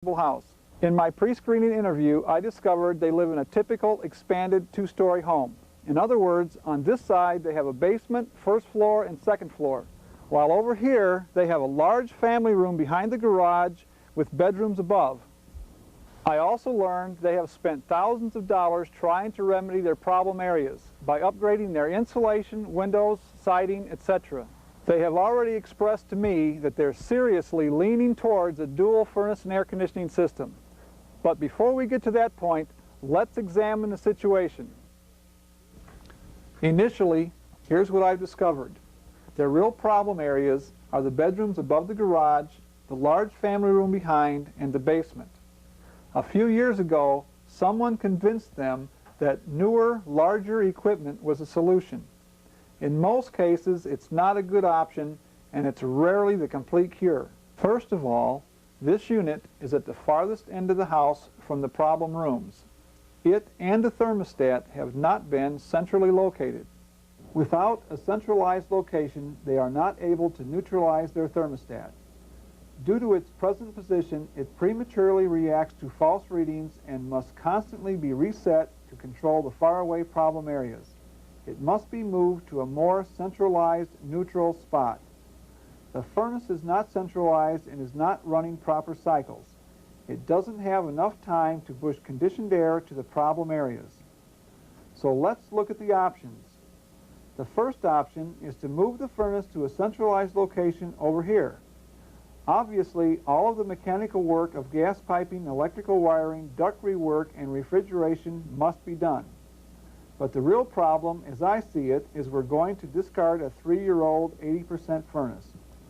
house. In my pre-screening interview, I discovered they live in a typical expanded two-story home. In other words, on this side they have a basement, first floor, and second floor, while over here they have a large family room behind the garage with bedrooms above. I also learned they have spent thousands of dollars trying to remedy their problem areas by upgrading their insulation, windows, siding, etc. They have already expressed to me that they're seriously leaning towards a dual furnace and air conditioning system. But before we get to that point, let's examine the situation. Initially, here's what I've discovered. Their real problem areas are the bedrooms above the garage, the large family room behind, and the basement. A few years ago, someone convinced them that newer, larger equipment was a solution. In most cases, it's not a good option, and it's rarely the complete cure. First of all, this unit is at the farthest end of the house from the problem rooms. It and the thermostat have not been centrally located. Without a centralized location, they are not able to neutralize their thermostat. Due to its present position, it prematurely reacts to false readings and must constantly be reset to control the faraway problem areas. It must be moved to a more centralized, neutral spot. The furnace is not centralized and is not running proper cycles. It doesn't have enough time to push conditioned air to the problem areas. So let's look at the options. The first option is to move the furnace to a centralized location over here. Obviously, all of the mechanical work of gas piping, electrical wiring, duct rework, and refrigeration must be done. But the real problem, as I see it, is we're going to discard a 3-year-old 80% furnace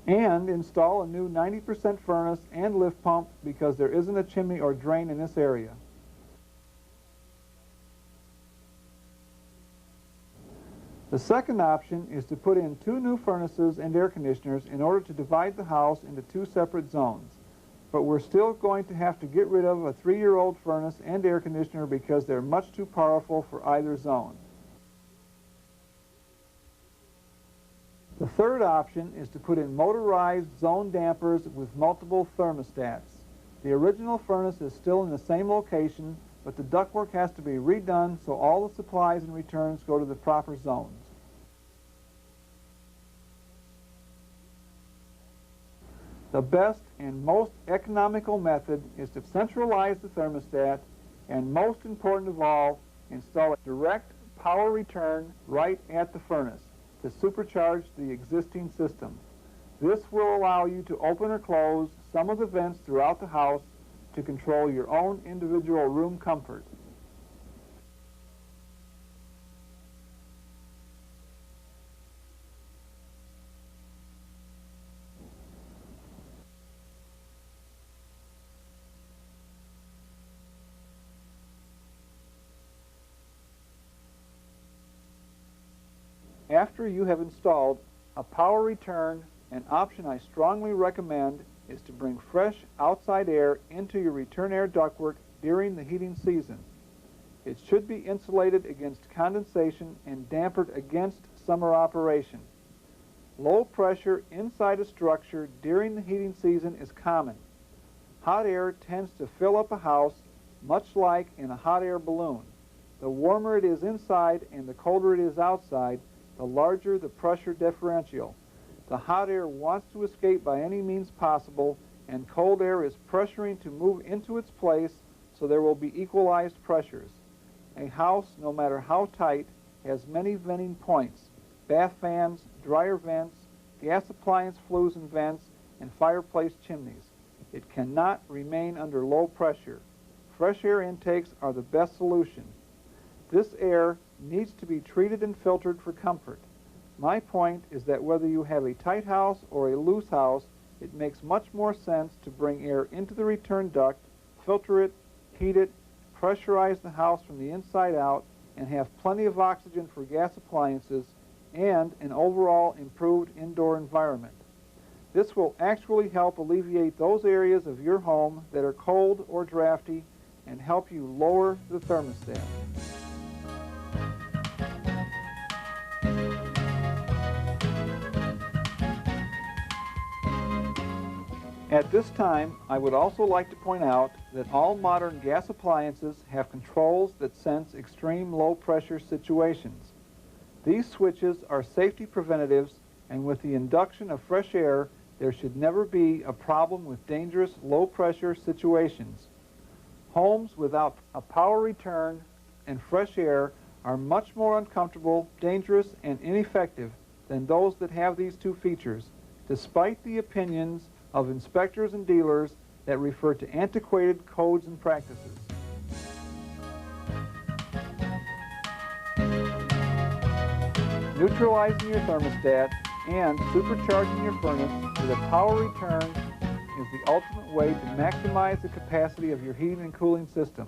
and install a new 90% furnace and lift pump because there isn't a chimney or drain in this area. The second option is to put in 2 new furnaces and air conditioners in order to divide the house into 2 separate zones. But we're still going to have to get rid of a 3-year-old furnace and air conditioner because they're much too powerful for either zone. The third option is to put in motorized zone dampers with multiple thermostats. The original furnace is still in the same location, but the ductwork has to be redone so all the supplies and returns go to the proper zones. The best and most economical method is to centralize the thermostat and, most important of all, install a direct power return right at the furnace to supercharge the existing system. This will allow you to open or close some of the vents throughout the house to control your own individual room comfort. After you have installed a power return, an option I strongly recommend is to bring fresh outside air into your return air ductwork during the heating season. It should be insulated against condensation and dampened against summer operation. Low pressure inside a structure during the heating season is common. Hot air tends to fill up a house much like in a hot air balloon. The warmer it is inside and the colder it is outside, the larger the pressure differential. The hot air wants to escape by any means possible, and cold air is pressuring to move into its place, so there will be equalized pressures. A house, no matter how tight, has many venting points: bath fans, dryer vents, gas appliance flues and vents, and fireplace chimneys. It cannot remain under low pressure. Fresh air intakes are the best solution. This air needs to be treated and filtered for comfort. My point is that whether you have a tight house or a loose house, it makes much more sense to bring air into the return duct, filter it, heat it, pressurize the house from the inside out, and have plenty of oxygen for gas appliances and an overall improved indoor environment. This will actually help alleviate those areas of your home that are cold or drafty and help you lower the thermostat. At this time, I would also like to point out that all modern gas appliances have controls that sense extreme low pressure situations. These switches are safety preventatives, and with the induction of fresh air, there should never be a problem with dangerous low pressure situations. Homes without a power return and fresh air are much more uncomfortable, dangerous, and ineffective than those that have these two features, despite the opinions of inspectors and dealers that refer to antiquated codes and practices. Neutralizing your thermostat and supercharging your furnace with a power return is the ultimate way to maximize the capacity of your heating and cooling system.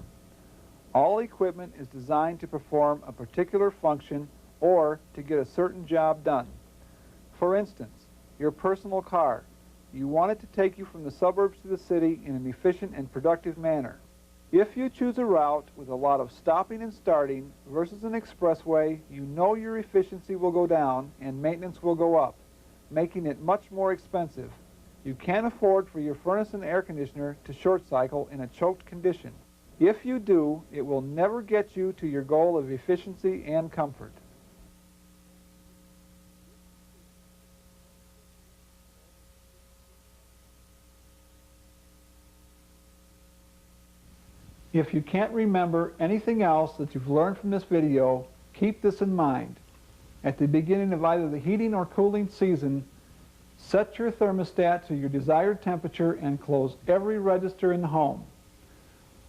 All equipment is designed to perform a particular function or to get a certain job done. For instance, your personal car. You want it to take you from the suburbs to the city in an efficient and productive manner. If you choose a route with a lot of stopping and starting versus an expressway, you know your efficiency will go down and maintenance will go up, making it much more expensive. You can't afford for your furnace and air conditioner to short cycle in a choked condition. If you do, it will never get you to your goal of efficiency and comfort. If you can't remember anything else that you've learned from this video, keep this in mind. At the beginning of either the heating or cooling season, set your thermostat to your desired temperature and close every register in the home.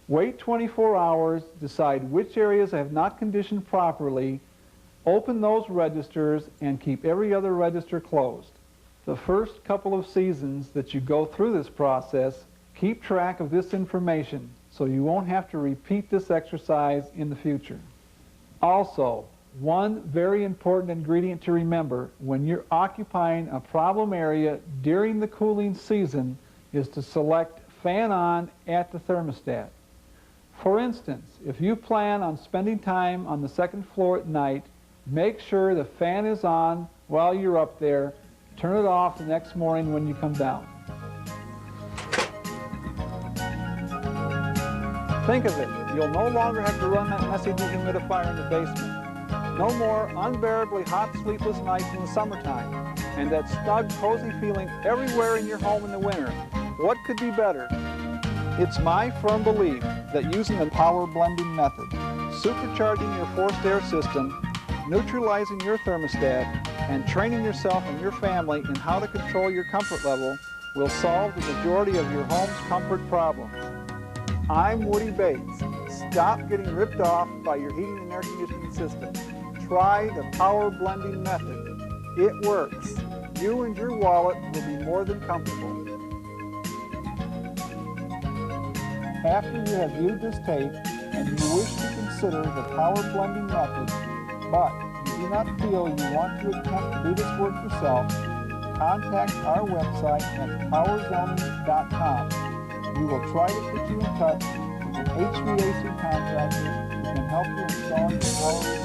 Wait 24 hours, decide which areas have not conditioned properly, open those registers, and keep every other register closed. The first couple of seasons that you go through this process, keep track of this information so you won't have to repeat this exercise in the future. Also, one very important ingredient to remember when you're occupying a problem area during the cooling season is to select fan on at the thermostat. For instance, if you plan on spending time on the second floor at night, make sure the fan is on while you're up there. Turn it off the next morning when you come down. Think of it, you'll no longer have to run that messy dehumidifier in the basement. No more unbearably hot, sleepless nights in the summertime, and that snug, cozy feeling everywhere in your home in the winter. What could be better? It's my firm belief that using the power blending method, supercharging your forced air system, neutralizing your thermostat, and training yourself and your family in how to control your comfort level will solve the majority of your home's comfort problems. I'm Woody Bates. Stop getting ripped off by your heating and air conditioning system. Try the power blending method. It works. You and your wallet will be more than comfortable. After you have viewed this tape and you wish to consider the power blending method, but you do not feel you want to attempt to do this work yourself, contact our website at PowerZoning.com. We will try to put you in touch with an HVAC contractor who can help you install your power